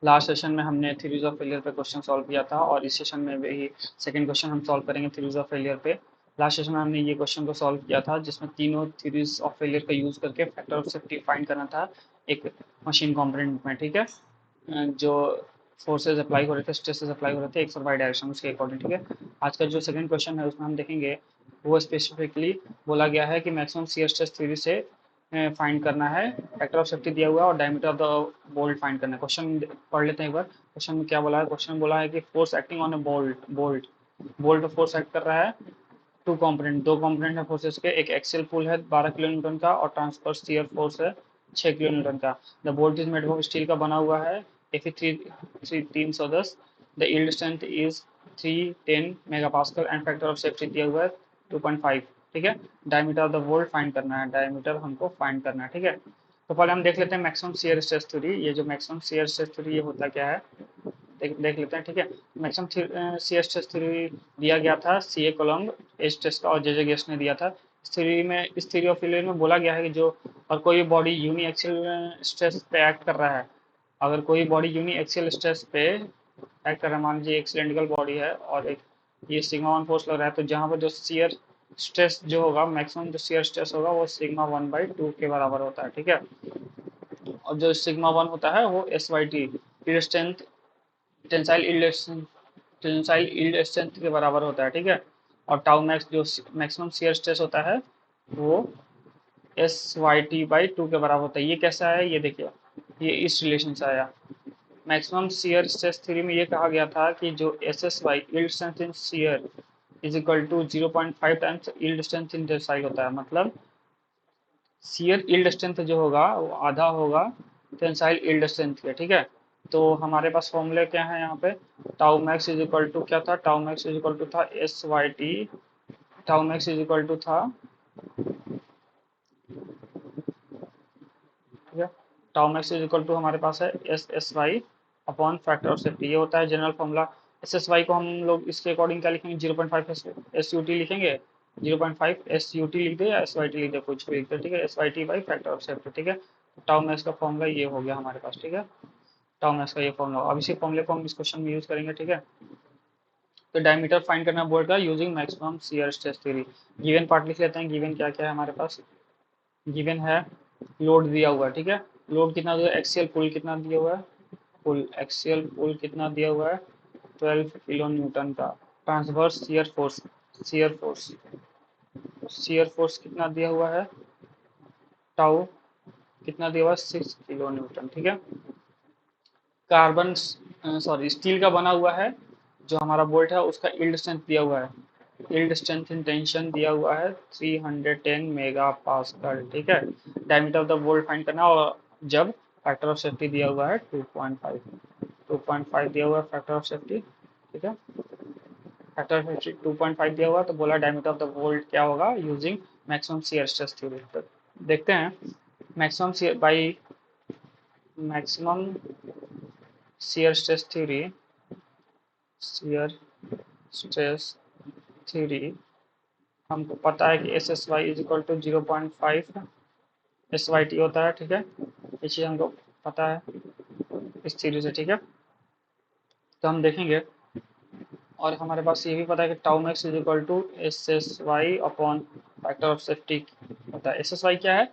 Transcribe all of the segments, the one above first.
Last session में हमने theories of failure पे क्वेश्चन सॉल्व किया था और इस सेशन में भी सेकंड क्वेश्चन हम सॉल्व करेंगे थ्योरीज ऑफ फेलियर पे। लास्ट सेशन में हमने ये क्वेश्चन को सॉल्व किया था जिसमें तीनों थ्योरीज ऑफ फेलियर का यूज करके फैक्टर ऑफ सेफ्टी फाइंड करना था एक मशीन कंपोनेंट में, ठीक है। जो फोर्सेज अप्लाई हो रहे थे, स्ट्रेसेस अप्लाई हो रहे थे एक्स और वाई डायरेक्शन उसके अकॉर्डिंग, ठीक है। आज का जो सेकंड क्वेश्चन है उसमें हम देखेंगे वो स्पेसिफिकली बोला गया है कि मैक्सिमम शियर स्ट्रेस थ्योरी से फाइंड करना है, फैक्टर ऑफ सेफ्टी दिया हुआ है और diameter of the bolt find करना है। क्वेश्चन पढ़ लेते हैं एक बार। क्वेश्चन में क्या बोला है? क्वेश्चन में बोला है कि force acting on A bolt bolt पे फोर्स एक्ट कर रहा है। टू कंपोनेंट, दो कंपोनेंट है फोर्सेस के, एक एक्सियल पुल है 12 किलो न्यूटन का और ट्रांसवर्स शियर फोर्स है 6 किलो न्यूटन का। The bolt is made of steel का बना हुआ है, एफी 310। The yield strength is 310 mega pascal and factor of safety दिया हुआ है 2.5, ठीक है। Diameter of the bolt find करना है, डायमीटर हमको फाइंड करना है, ठीक है। तो पहले हम देख लेते हैं मैक्सिमम शियर स्ट्रेस थ्योरी। ये जो मैक्सिमम शियर स्ट्रेस थ्योरी ये होता क्या है देख लेते हैं, ठीक है। मैक्सिमम शियर स्ट्रेस थ्योरी दिया गया था सीए कोलम्ब, एच टेस्ट का और जे गेस्ट ने दिया था। इस थ्योरी में, इस थ्योरी ऑफ फेलियर में बोला गया है कि जो और कोई बॉडी यूनी एक्सियल स्ट्रेस पे एक्ट कर रहा है, अगर कोई बॉडी यूनी एक्सियल स्ट्रेस पे एक्ट कर रहा है, मान लीजिए एक सिलेंड्रिकल बॉडी है और एक ये सिग्मा वन फोर्स लग रहा है, तो जहाँ पर जो शियर स्ट्रेस जो होगा, मैक्सिमम जो शियर स्ट्रेस होगा वो सिग्मा 1/2 के बराबर होता है, ठीक है। और जो सिग्मा 1 होता है वो S Y T, strength, tensile yield strength के बराबर होता है, ठीक है। और टाउ मैक्स जो मैक्सिमम शियर स्ट्रेस होता है वो एस वाई टी बाई 2 के बराबर होता है। ये कैसा है ये देखिए, ये इस रिलेशन से आया। मैक्सिमम शियर स्ट्रेस थ्योरी में ये कहा गया था कि जो S S Y yield strength in shear is equal to 0.5 times yield strength in tensile होता है। मतलब शियर यील्ड स्ट्रेंथ जो होगा वो आधा होगा टेंसाइल यील्ड स्ट्रेंथ के, ठीक है। तो हमारे पास फॉर्मूले क्या है यहाँ पे? Tau max is equal to क्या था? Tau max is equal to था S Y T. Tau max is equal to था, ठीक है। Tau max is equal to हमारे पास है S S Y upon factor of safety, ये होता है general formula. S S Y को हम लोग इसके अकॉर्डिंग क्या लिखेंगे? 0.5 एस यू टी लिखेंगे। 0.5 एस यू टी लिख दे या एस वाई टी लिख दे, कुछ भी लिख दे, ठीक है। S Y T by factor of safety, ठीक है। टाउ मैक्स का फॉर्मूला ये हो गया हमारे पास, ठीक है। टाउ मैक्स का ये फॉर्मूला, अब इसी फॉर्मूले को हम इस क्वेश्चन में यूज करेंगे, ठीक है। तो डायमीटर फाइंड करना बोर्ड का using maximum shear stress theory. Given part लिख लेते हैं। गिवन क्या क्या है हमारे पास? गिवन है लोड दिया हुआ है, ठीक है। लोड कितना दिया? एक्सियल पुल कितना दिया हुआ है? पुल, एक्सियल पुल कितना दिया हुआ है? 12 किलो न्यूटन का। Transverse shear force, shear force, shear force कितना दिया हुआ है? टाउ कितना दिया हुआ है? 6 किलो न्यूटन, ठीक है। कार्बन, सॉरी, स्टील का बना हुआ है जो हमारा बोल्ट है, उसका यील्ड स्ट्रेंथ दिया हुआ है। यील्ड स्ट्रेंथ इन टेंशन दिया हुआ है 310 मेगा पास्कल, ठीक है। Diameter of the bolt find करना, और जब फैक्टर ऑफ सेफ्टी दिया हुआ है 2.5, 2.5 दिया हुआ है फैक्टर ऑफ सेफ्टी, ठीक है। फैक्टर ऑफ सेफ्टी 2.5 दिया हुआ है, तो बोला डायमीटर ऑफ द बोल्ट क्या होगा using maximum shear stress theory. तो देखते हैं maximum shear by maximum shear stress theory, shear stress theory हमको पता है कि S S Y is equal to 0.5 S Y T होता है, ठीक है। ये चीज़ हमको पता है इस थ्योरी से, ठीक है। तो हम देखेंगे, और हमारे पास ये भी पता है कि tau max is equal to S S Y upon factor of safety होता है। एस एस वाई क्या है?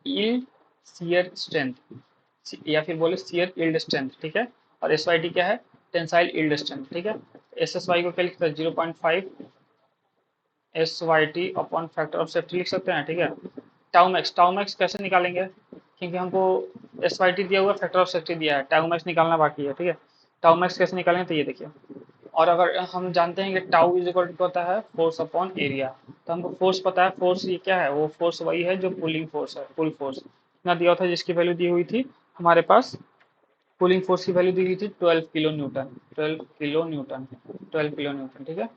यील्ड शियर स्ट्रेंथ, या फिर बोले शियर यील्ड स्ट्रेंथ, ठीक है। और एस वाई टी क्या है? टेंसाइल यील्ड स्ट्रेंथ, ठीक है। एस एस वाई को क्या लिखते हैं? 0.5 S Y T upon factor of safety लिख सकते हैं, ठीक है। टाउ मैक्स कैसे निकालेंगे? क्योंकि हमको एस वाई टी दिया हुआ, फैक्टर ऑफ सेफ्टी दिया है, टाउ मैक्स निकालना बाकी है, ठीक है। टाउ मैक्स कैसे निकालेंगे? तो ये देखिए, और अगर हम जानते हैं कि टाउ इज इक्वल टू होता है फोर्स अपॉन एरिया, तो हमको फोर्स पता है। फोर्स ये क्या है? वो फोर्स वही है जो पुलिंग फोर्स है, पुल फोर्स कितना दिया था, जिसकी वैल्यू दी हुई थी हमारे पास। पुलिंग फोर्स की वैल्यू दी हुई थी 12 kilo Newton, 12 kilo Newton, 12 kilo Newton, ठीक है।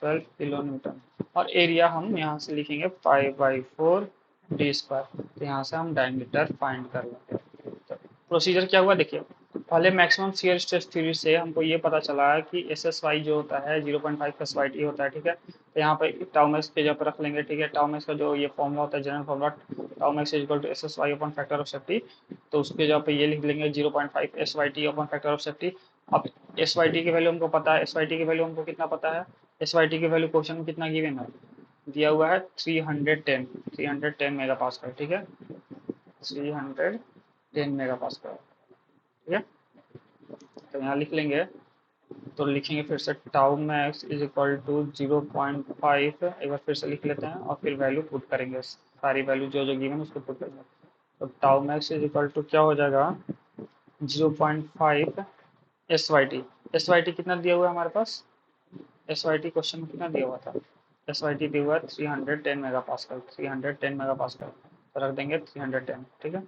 12 किलो न्यूटन। और एरिया हम यहाँ से लिखेंगे 5/4 डी स्क्वायर। तो यहाँ से हम डायमीटर फाइंड कर लेंगे। तो प्रोसीजर क्या हुआ देखिए, पहले मैक्सिमम शियर स्ट्रेस थ्योरी से हमको ये पता चला है कि एस एस वाई जो होता है 0.5 प्लस वाई टी होता है, ठीक है। तो यहाँ पे टाउमेक्स के जगह पर रख लेंगे, ठीक है। टाउमेक्स का जो ये फॉर्मूला होता है general formula, tau max is equal to S S Y upon factor of safety. तो उसके जगह पे ये लिख लेंगे 0.5 S Y T upon factor of safety. अब एस वाई टी की वैल्यू हमको पता है, एस वाई टी की वैल्यू हमको कितना पता है, एस वाई टी की वैल्यू क्वेश्चन में कितना गिवन है, दिया हुआ है 310 मेगा पास्कल, ठीक है, 310 मेगा पास्कल, ठीक है। तो यहाँ लिख लेंगे, तो लिखेंगे फिर से tau max is equal to 0.5, एक बार फिर से लिख लेते हैं और फिर वैल्यू पुट करेंगे, सारी वैल्यू जो जो गिवन उसको पुट करेंगे। तो tau max is equal to क्या हो जाएगा, 0.5 S Y T, S Y T कितना दिया हुआ है हमारे पास, एस वाई टी क्वेश्चन में कितना दिया हुआ था, एस वाई टी दिया हुआ है 310 मेगा पास्कल, 310 मेगा पास्कल, तो रख देंगे 310, ठीक है,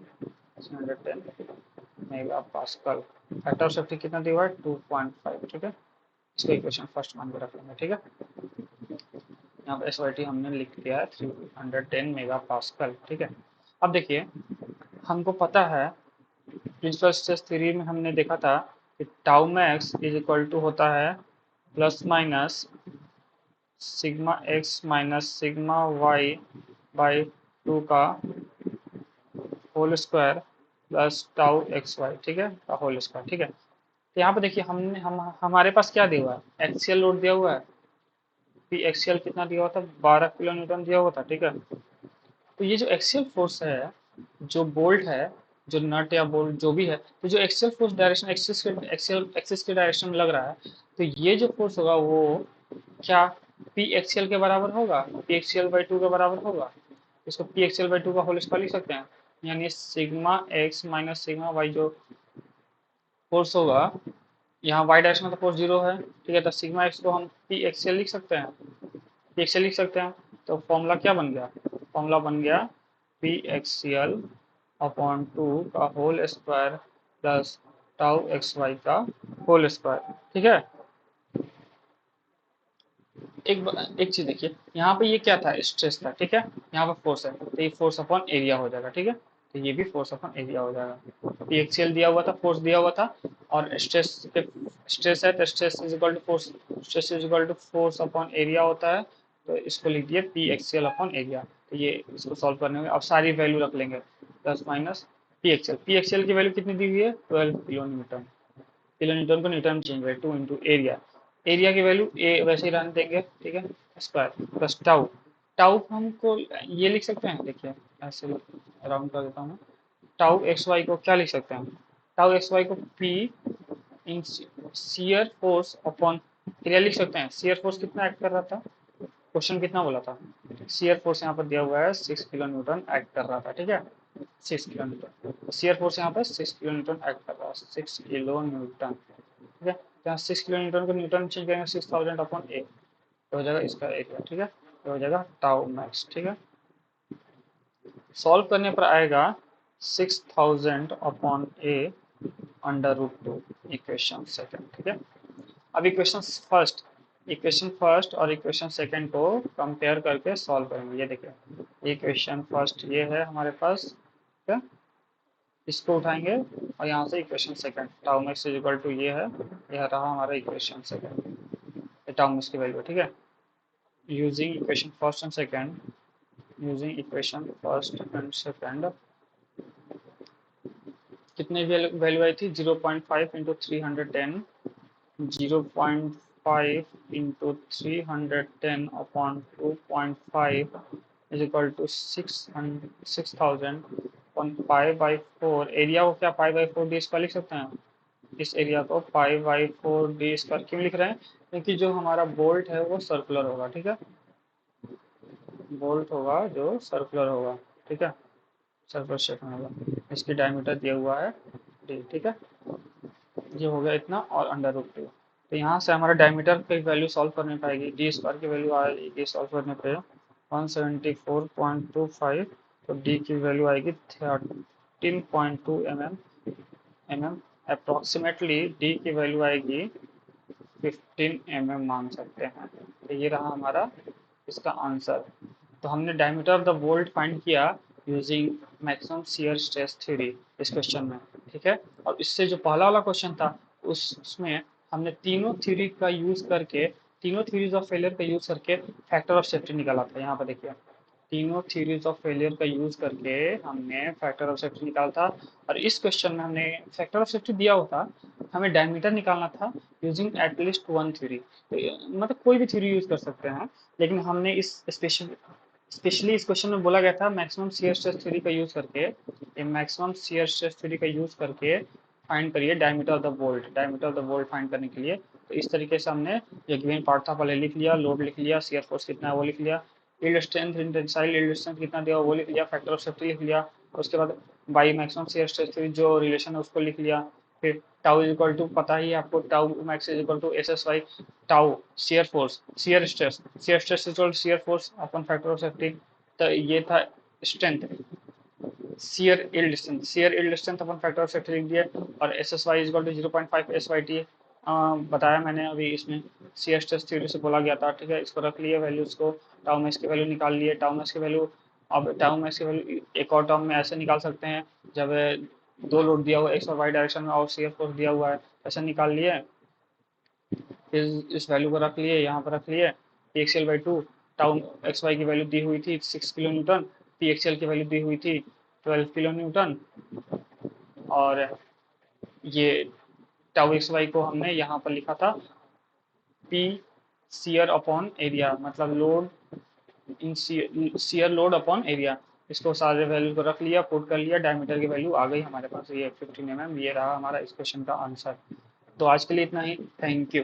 310 mega pascal. Factor of safety कितना दिया हुआ है 2.5, ठीक है, इसको इक्वेशन फर्स्ट मान के रख लेंगे, ठीक है। यहाँ पर एस वाई टी हमने लिख दिया है 310 मेगा पास्कल, ठीक है। अब देखिए हमको पता है प्रिंसिपल स्ट्रेस थ्योरी में हमने देखा था कि tau max is equal to होता है plus minus sigma X minus sigma Y by 2 का whole square plus tau X Y, ठीक है, का होल स्क्वायर, ठीक है। तो यहाँ पे देखिए हमने हमारे पास क्या दिया हुआ है, एक्सियल लोड दिया हुआ है, पी एक्सियल कितना दिया हुआ था, 12 किलो न्यूटन दिया हुआ था, ठीक है। तो ये जो एक्सियल फोर्स है, जो बोल्ट है, जो नट या बोल्ट जो भी है, तो जो एक्सियल फोर्स डायरेक्शन एक्सिस के डायरेक्शन में लग रहा है, तो ये जो फोर्स होगा वो क्या पी एक्सियल के बराबर होगा, पी एक्सियल बाई 2 के बराबर होगा। इसको पी एक्सियल बाई 2 का होल स्क्वायर लिख सकते हैं, यानी sigma X minus sigma Y जो फोर्स होगा, यहाँ वाई डायरेक्शन में तो फोर्स 0 है, ठीक है, तो सिग्मा एक्स को हम पी एक्सियल लिख सकते हैं, पी एक्सियल लिख सकते हैं। तो फॉर्मूला क्या बन गया, फॉर्मूला बन गया पी एक्सियल अपॉन 2 का whole square plus tau X Y का होल स्क्वायर, ठीक है। एक चीज देखिए, यहाँ पे ये क्या था, स्ट्रेस था, ठीक है, यहाँ पे फोर्स है, तो ये फोर्स अपॉन एरिया हो जाएगा, ठीक है, तो ये भी फोर्स अपॉन एरिया हो जाएगा। पी एक्सियल दिया हुआ था, फोर्स दिया हुआ था, और स्ट्रेस है तो stress is equal to force, stress is equal to force upon area होता है, तो इसको लिख दिए पी एक्सियल अपॉन एरिया। तो ये इसको सॉल्व करने में अब सारी वैल्यू रख लेंगे, प्लस माइनस पी एक्सियल की वैल्यू कितनी दी हुई है 12 किलो न्यूटन, किलो न्यूटन को न्यूटन में चेंज करें 2 इंटू एरिया, एरिया की वैल्यू ए वैसे ही रहने देंगे, ठीक है, स्क्वायर प्लस टाउ, टाउ हमको ये लिख सकते हैं, देखिए ऐसे राउंड कर देता हूँ, टाउ एक्स वाई को क्या लिख सकते हैं, टाउ एक्स वाई को P in shear force upon area लिख सकते हैं। शियर फोर्स कितना एक्ट कर रहा था, क्वेश्चन कितना बोला था, शियर फोर्स यहाँ पर दिया हुआ है 6 किलो न्यूटन एक्ट कर रहा था, ठीक है, 6 किलो न्यूटन, शियर फोर्स यहाँ पर 6 किलो न्यूटन एक्ट कर रहा है, 6 किलो न्यूटन, ठीक है, यहाँ 6 किलो न्यूटन को न्यूटन चेंज करेंगे 6000 अपॉन ए, तो हो जाएगा इसका एरिया, ठीक है, तो हो जाएगा टाउ मैक्स, ठीक है। सॉल्व करने पर आएगा 6000 upon A under root 2, equation second, ठीक है। अब इक्वेशन फर्स्ट और इक्वेशन सेकंड को कंपेयर करके सॉल्व करेंगे। ये देखिए इक्वेशन फर्स्ट ये है हमारे पास, ठीक है, इसको उठाएंगे और यहाँ से equation second tau max is equal to ये है, यह रहा हमारा इक्वेशन सेकंड, टाउ मैक्स की वैल्यू, ठीक है, using equation first and second, using equation first and second कितने वैल्यू आई थी 0.5 into 310, 0.5 into 310 upon 2.5 is equal to 6000 upon pi by 4, area को क्या पाई बाई 4 डी स्क्वायर लिख सकते हैं, इस एरिया को पाई बाई 4 डी स्क्वायर क्यों लिख रहे हैं, क्योंकि जो हमारा बोल्ट है वो सर्कुलर होगा, ठीक है, बोल्ट होगा जो सर्कुलर होगा, ठीक है, सर्कुलर शेप में होगा, इसकी डायमीटर दिया हुआ है डी, ठीक है, ये हो गया इतना और अंडर रूट 2, तो यहाँ से हमारा डायमीटर की वैल्यू सॉल्व करने पाएगी, डी स्क्वायर की वैल्यू आएगी सॉल्व करने पे 174.25, तो डी की वैल्यू आएगी 13.2 mm अप्रोक्सीमेटली, डी की वैल्यू आएगी 15 mm मान सकते हैं, तो ये रहा हमारा इसका आंसर। तो हमने diameter of the bolt find किया using maximum shear stress theory इस क्वेश्चन में, ठीक है, और इससे जो पहला वाला क्वेश्चन था उसमें हमने तीनों थ्योरी का यूज करके, तीनों थ्योरीज ऑफ फेलियर का यूज करके फैक्टर ऑफ सेफ्टी निकाला था, यहाँ पर देखिए तीनों थ्योरीज ऑफ फेलियर का यूज करके हमने फैक्टर ऑफ सेफ्टी निकाला था। और इस क्वेश्चन में हमने फैक्टर ऑफ सेफ्टी दिया होता, हमें डायमीटर निकालना था यूजिंग एटलीस्ट वन थ्योरी। मतलब कोई भी थ्योरी यूज कर सकते हैं, लेकिन हमने इस स्पेशली इस क्वेश्चन में बोला गया था मैक्सिमम शियर स्ट्रेस थ्योरी का यूज करके, ये मैक्सिमम शियर स्ट्रेस थ्योरी का यूज करके फाइंड करिए diameter of the bolt, diameter of the bolt find करने के लिए। तो इस तरीके से हमने ये गिवन पार्ट था पहले लिख लिया, लोड लिख लिया, शियर फोर्स कितना है वो लिख लिया, yield strength tensile yield strength कितना दिया वो लिख लिया, फैक्टर ऑफ सेफ्टी लिख लिया। उसके बाद by maximum shear stress theory जो रिलेशन है उसको लिख लिया। फिर टाउ इज इक्वल टू, पता ही है आपको, tau max is equal to S S Y, tau shear force, shear stress is equal shear force upon factor of safety. तो ये था strength, shear yield strength upon factor of safety लिख दिया। और S S Y is equal to 0.5 S Y T बताया मैंने अभी इसमें, शियर स्ट्रेस थ्योरी से बोला गया था। ठीक है, इसको रख लिए वैल्यूज को, टाउ मैक्स की वैल्यू निकाल लिए, टाउ मैक्स की वैल्यू, अब टाउ मैक्स की वैल्यू एक और टर्म में ऐसे निकाल सकते हैं जब दो लोड दिया हुआ एक्स और वाई डायरेक्शन में और शियर फोर्स दिया हुआ है, ऐसे निकाल लिए। इस वैल्यू को रख लिए, यहाँ पर रख लिए, P axial by two, tau X Y की वैल्यू दी हुई थी 6 किलो न्यूटन, पी एक्सएल की वैल्यू दी हुई थी 12 किलो न्यूटन। और ये टाउ एक्स वाई को हमने यहाँ पर लिखा था पी शियर अपॉन एरिया, मतलब load in shear load upon area. इसको सारे वैल्यू को रख लिया, पुट कर लिया, डायमीटर की वैल्यू आ गई हमारे पास, ये 15 mm, ये रहा हमारा इस क्वेश्चन का आंसर। तो आज के लिए इतना ही, थैंक यू।